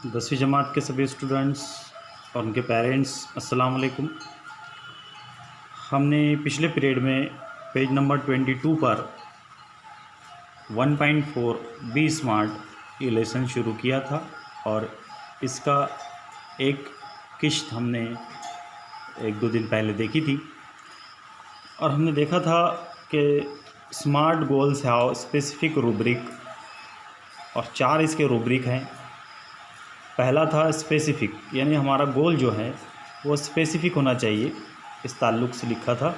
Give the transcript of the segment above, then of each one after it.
10वीं जमात के सभी स्टूडेंट्स और उनके पेरेंट्स अस्सलाम वालेकुम। हमने पिछले पीरियड में पेज नंबर 22 पर 1.4 बी स्मार्ट ये लेसन शुरू किया था और इसका एक किश्त हमने 1-2 दिन पहले देखी थी और हमने देखा था कि smart goals have specific rubric और 4 इसके रूब्रिक हैं। पहला था स्पेसिफ़िक, यानी हमारा गोल जो है वो स्पेसिफ़िक होना चाहिए, इस ताल्लुक़ से लिखा था।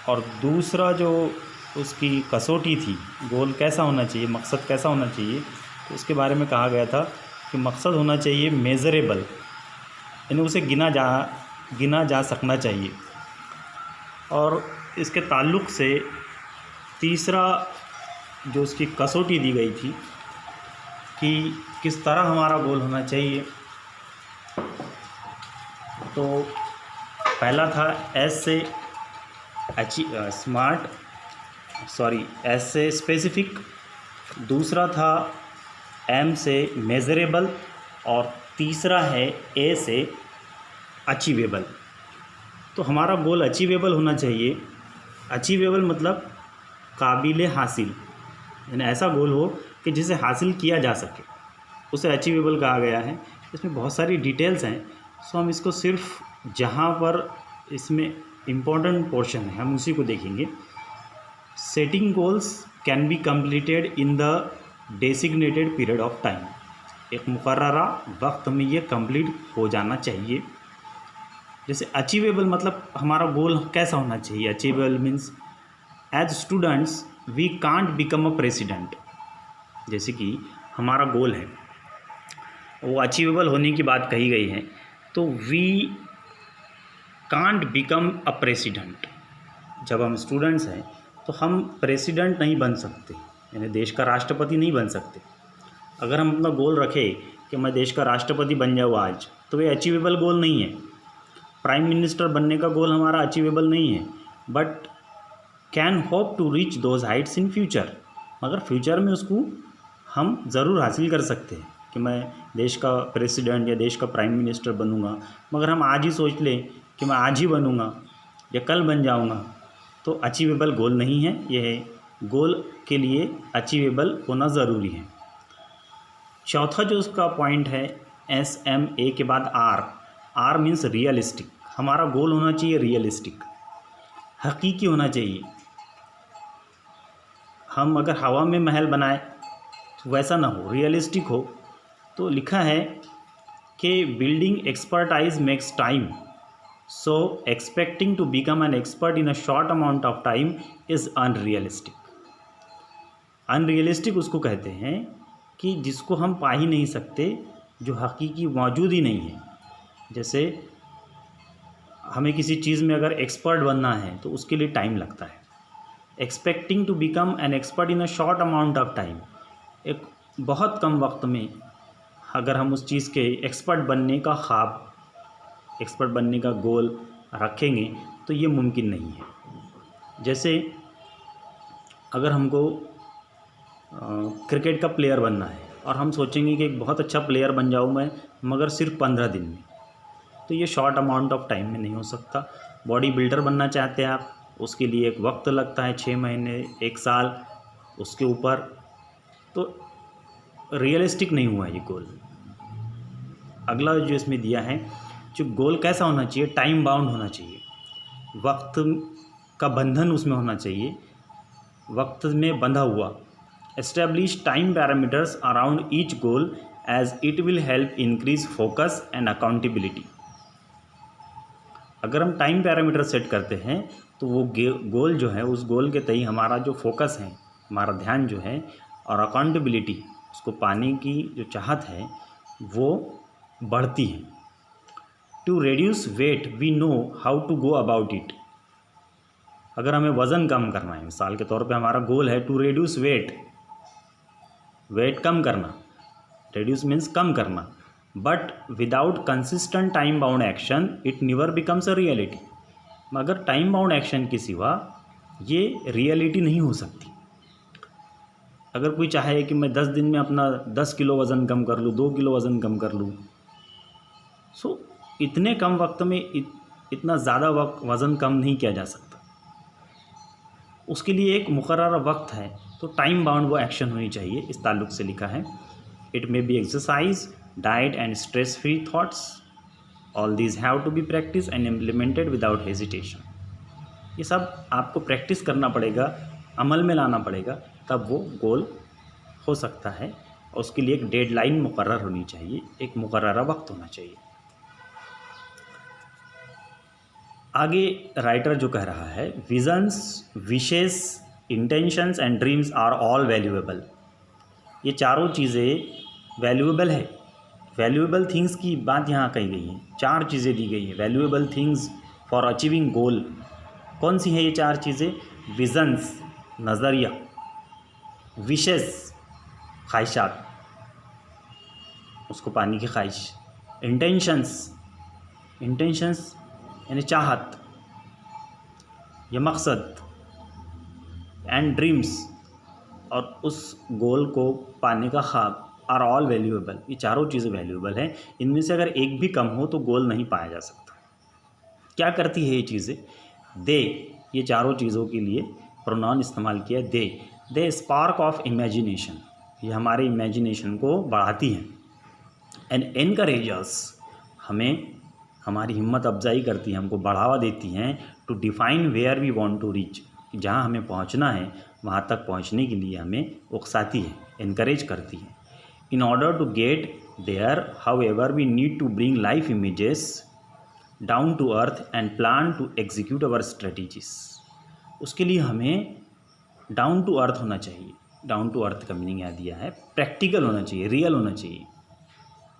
और दूसरा जो उसकी कसौटी थी, गोल कैसा होना चाहिए, मकसद कैसा होना चाहिए, तो उसके बारे में कहा गया था कि मकसद होना चाहिए मेज़रेबल, यानी उसे गिना जा सकना चाहिए। और इसके ताल्लुक़ से तीसरा जो उसकी कसौटी दी गई थी कि किस तरह हमारा गोल होना चाहिए, तो पहला था एस से स्पेसिफ़िक, दूसरा था एम से मेज़रेबल और तीसरा है ए से अचीवेबल। तो हमारा गोल अचीवेबल होना चाहिए। अचीवेबल मतलब काबिल हासिल, यानी ऐसा गोल हो कि जिसे हासिल किया जा सके, उसे अचीवेबल कहा गया है। इसमें बहुत सारी डिटेल्स हैं, सो हम इसको सिर्फ जहाँ पर इसमें इम्पोर्टेंट पोर्शन है हम उसी को देखेंगे। Setting goals can be completed in the designated period of time, एक मुकर्ररा वक्त में ये कंप्लीट हो जाना चाहिए। जैसे अचीवेबल मतलब हमारा गोल कैसा होना चाहिए। Achievable means as students we can't become a president, जैसे कि हमारा गोल है वो अचीवेबल होने की बात कही गई है, तो we can't become a president. जब हम स्टूडेंट्स हैं तो हम प्रेसिडेंट नहीं बन सकते, यानी देश का राष्ट्रपति नहीं बन सकते। अगर हम अपना गोल रखें कि मैं देश का राष्ट्रपति बन जाऊँ आज, तो ये अचीवेबल गोल नहीं है। प्राइम मिनिस्टर बनने का गोल हमारा अचीवेबल नहीं है, but can hope to reach those heights in future, मगर फ्यूचर में उसको हम ज़रूर हासिल कर सकते हैं कि मैं देश का प्रेसिडेंट या देश का प्राइम मिनिस्टर बनूंगा। मगर हम आज ही सोच लें कि मैं आज ही बनूंगा या कल बन जाऊंगा, तो अचीवेबल गोल नहीं है। यह गोल के लिए अचीवेबल होना ज़रूरी है। चौथा जो उसका पॉइंट है SMA के बाद R मीन्स रियलिस्टिक। हमारा गोल होना चाहिए रियलिस्टिक, हकीकी होना चाहिए। हम अगर हवा में महल बनाए तो वैसा ना हो, रियलिस्टिक हो। तो लिखा है कि building expertise makes time, so expecting to become an expert in a short amount of time is unrealistic. Unrealistic उसको कहते हैं कि जिसको हम पा ही नहीं सकते, जो हकीकी मौजूद ही नहीं है। जैसे हमें किसी चीज़ में अगर एक्सपर्ट बनना है तो उसके लिए टाइम लगता है। Expecting to become an expert in a short amount of time, एक बहुत कम वक्त में अगर हम उस चीज़ के एक्सपर्ट बनने का ख्वाब, एक्सपर्ट बनने का गोल रखेंगे तो ये मुमकिन नहीं है। जैसे अगर हमको क्रिकेट का प्लेयर बनना है और हम सोचेंगे कि एक बहुत अच्छा प्लेयर बन जाऊँ मैं, मगर सिर्फ 15 दिन में, तो ये शॉर्ट अमाउंट ऑफ टाइम में नहीं हो सकता। बॉडी बिल्डर बनना चाहते हैं आप, उसके लिए एक वक्त लगता है, 6 महीने 1 साल, उसके ऊपर, तो रियलिस्टिक नहीं हुआ ये गोल। अगला जो इसमें दिया है, जो गोल कैसा होना चाहिए, टाइम बाउंड होना चाहिए, वक्त का बंधन उसमें होना चाहिए, वक्त में बंधा हुआ। Establish time parameters around each goal as it will help increase focus and accountability. अगर हम टाइम पैरामीटर सेट करते हैं तो वो गोल जो है, उस गोल के तय हमारा जो फोकस है, हमारा ध्यान जो है, और अकाउंटेबिलिटी, उसको पाने की जो चाहत है वो बढ़ती है। To reduce weight we know how to go about it. अगर हमें वज़न कम करना है, मिसाल के तौर पे हमारा गोल है टू रेड्यूस वेट, वेट कम करना, रेड्यूस मीन्स कम करना, but without consistent time bound action it never becomes a reality. मगर टाइम बाउंड एक्शन के सिवा ये रियलिटी नहीं हो सकती। अगर कोई चाहे कि मैं 10 दिन में अपना 10 किलो वज़न कम कर लूँ, 2 किलो वज़न कम कर लूँ, सो इतने कम वक्त में इतना ज़्यादा वज़न कम नहीं किया जा सकता। उसके लिए एक मुकर्रर वक्त है, तो टाइम बाउंड वो एक्शन होनी चाहिए। इस ताल्लुक़ से लिखा है, it may be exercise, diet and stress free thoughts, all these have to be practice and implemented without hesitation. ये सब आपको प्रैक्टिस करना पड़ेगा, अमल में लाना पड़ेगा, तब वो गोल हो सकता है। और उसके लिए एक डेडलाइन मुकर्रर होनी चाहिए, एक मुकर्ररा वक्त होना चाहिए। आगे राइटर जो कह रहा है, visions, wishes, intentions and dreams are all valuable. ये चारों चीज़ें वैल्यूएबल है। वैल्यूएबल थिंग्स की बात यहाँ कही गई है, 4 चीज़ें दी गई है वैल्यूएबल थिंग्स फॉर अचीविंग गोल। कौन सी है ये 4 चीज़ें? विजन्स, नज़रिया, विशेस, ख्वाहिशात, उसको पाने की ख्वाहिश, इंटेंशंस, इंटेंशंस यानी चाहत या मकसद, एंड ड्रीम्स, और उस गोल को पाने का ख्वाब, आर ऑल वैल्यूएबल। ये चारों चीज़ें वैल्यूएबल हैं। इनमें से अगर एक भी कम हो तो गोल नहीं पाया जा सकता। क्या करती है ये चीज़ें? दे, ये चारों चीज़ों के लिए प्रोनाउन इस्तेमाल किया, दे स्पार्क ऑफ इमेजिनेशन, ये हमारे इमेजिनेशन को बढ़ाती हैं। एंड एनकरेजर्स, हमें हमारी हिम्मत अफजाई करती है, हमको बढ़ावा देती हैं। To define where we want to reach, जहाँ हमें पहुँचना है वहाँ तक पहुँचने के लिए हमें उकसाती है, इनकरेज करती है। In order to get there however we need to bring life images down to earth and plan to execute our strategies. उसके लिए हमें डाउन टू अर्थ होना चाहिए। डाउन टू अर्थ का मीनिंग यहाँ दिया है, प्रैक्टिकल होना चाहिए, रियल होना चाहिए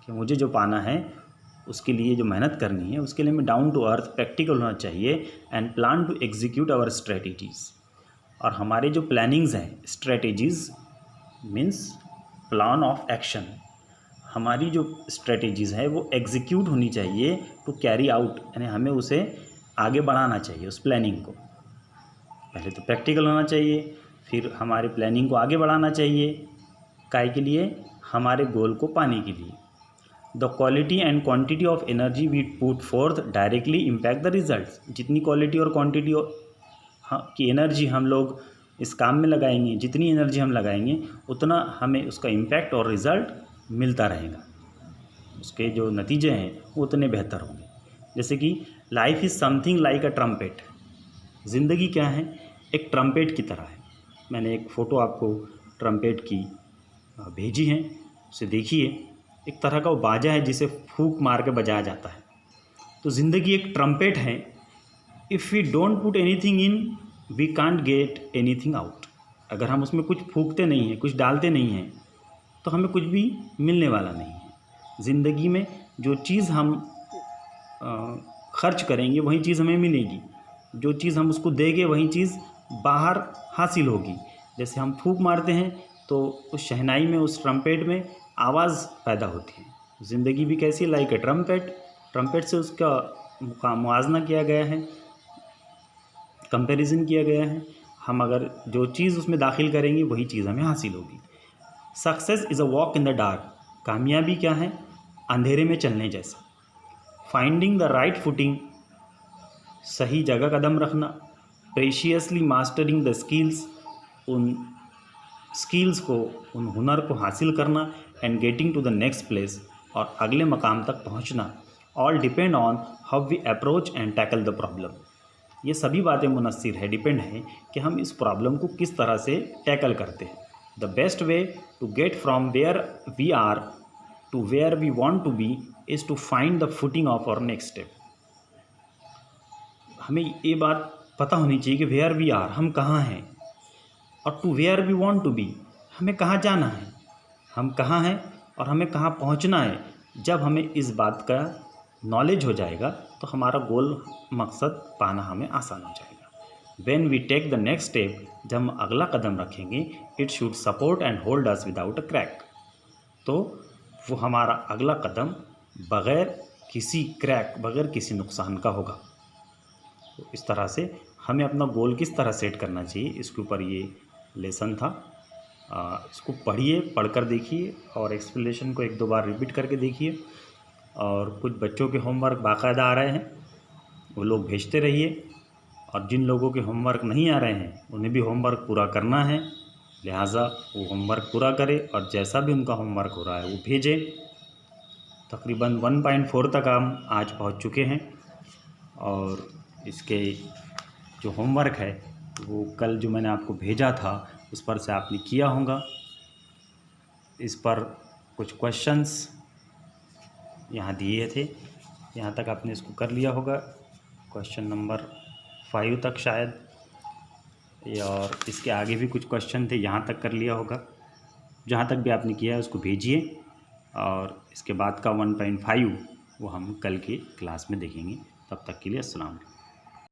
कि मुझे जो पाना है उसके लिए जो मेहनत करनी है उसके लिए मैं डाउन टू अर्थ प्रैक्टिकल होना चाहिए। And plan to execute our strategies, और हमारे जो प्लानिंग्स हैं, strategies means plan of action, हमारी जो स्ट्रेटजीज़ है वो एग्जीक्यूट होनी चाहिए, टू कैरी आउट, यानी हमें उसे आगे बढ़ाना चाहिए। उस प्लानिंग को पहले तो प्रैक्टिकल होना चाहिए, फिर हमारे प्लानिंग को आगे बढ़ाना चाहिए। काय के लिए? हमारे गोल को पाने के लिए। The quality and quantity of energy we put forth directly impact the results. जितनी क्वालिटी और क्वांटिटी की एनर्जी हम लोग इस काम में लगाएंगे, जितनी एनर्जी हम लगाएंगे उतना हमें उसका इम्पैक्ट और रिज़ल्ट मिलता रहेगा, उसके जो नतीजे हैं वो उतने बेहतर होंगे। जैसे कि life is something like a trumpet, ज़िंदगी क्या है? एक ट्रम्पेट की तरह है। मैंने एक फ़ोटो आपको ट्रम्पेट की भेजी है, उसे देखिए। एक तरह का वो बाजा है जिसे फूंक मार के बजाया जाता है। तो ज़िंदगी एक ट्रम्पेट है। If we don't put anything in, we can't get anything out. अगर हम उसमें कुछ फूंकते नहीं हैं, कुछ डालते नहीं हैं, तो हमें कुछ भी मिलने वाला नहीं है। ज़िंदगी में जो चीज़ हम खर्च करेंगे वही चीज़ हमें मिलेगी, जो चीज़ हम उसको देंगे वही चीज़ बाहर हासिल होगी। जैसे हम फूंक मारते हैं तो उस शहनाई में, उस ट्रम्पेट में आवाज़ पैदा होती है। ज़िंदगी भी कैसी? लाइक ए ट्रम्पेट, ट्रम्पेट से उसका मुआवजा किया गया है, कंपैरिजन किया गया है। हम अगर जो चीज़ उसमें दाखिल करेंगे वही चीज़ हमें हासिल होगी। Success is a walk in the dark, कामयाबी क्या है? अंधेरे में चलने जैसा। फाइंडिंग द राइट फुटिंग, सही जगह कदम रखना। प्रेशियसली मास्टरिंग द स्किल्स, उन स्किल्स को, उन हुनर को हासिल करना। And getting to the next place, और अगले मकाम तक पहुंचना। All depend on how we approach and tackle the problem. ये सभी बातें मुनस्सिर है, डिपेंड है कि हम इस प्रॉब्लम को किस तरह से टैकल करते हैं। The best way to get from where we are to where we want to be is to find the footing of our next step. हमें ये बात पता होनी चाहिए कि वेयर वी आर, हम कहाँ हैं, और to where we want to be, हमें कहाँ जाना है, हम कहाँ हैं और हमें कहाँ पहुँचना है। जब हमें इस बात का नॉलेज हो जाएगा तो हमारा गोल, मकसद पाना हमें आसान हो जाएगा। When we take the next step, जब हम अगला कदम रखेंगे, it should support and hold us without a crack, तो वो हमारा अगला कदम बग़ैर किसी क्रैक, बग़ैर किसी नुकसान का होगा। तो इस तरह से हमें अपना गोल किस तरह सेट करना चाहिए, इसके ऊपर ये लेसन था। इसको पढ़िए, पढ़कर देखिए और एक्सप्लेनेशन को 1-2 बार रिपीट करके देखिए। और कुछ बच्चों के होमवर्क बाकायदा आ रहे हैं, वो लोग भेजते रहिए। और जिन लोगों के होमवर्क नहीं आ रहे हैं उन्हें भी होमवर्क पूरा करना है, लिहाजा वो होमवर्क पूरा करें और जैसा भी उनका होमवर्क हो रहा है वो भेजें। तकरीबन 1.4 तक हम आज पहुंच चुके हैं और इसके जो होमवर्क है वो कल जो मैंने आपको भेजा था उस पर से आपने किया होगा। इस पर कुछ क्वेश्चंस यहाँ दिए थे, यहाँ तक आपने इसको कर लिया होगा, क्वेश्चन नंबर 5 तक शायद, और इसके आगे भी कुछ क्वेश्चन थे, यहाँ तक कर लिया होगा। जहाँ तक भी आपने किया है उसको भेजिए और इसके बाद का 1.5 वो हम कल की क्लास में देखेंगे। तब तक के लिए अस्सलाम वालेकुम।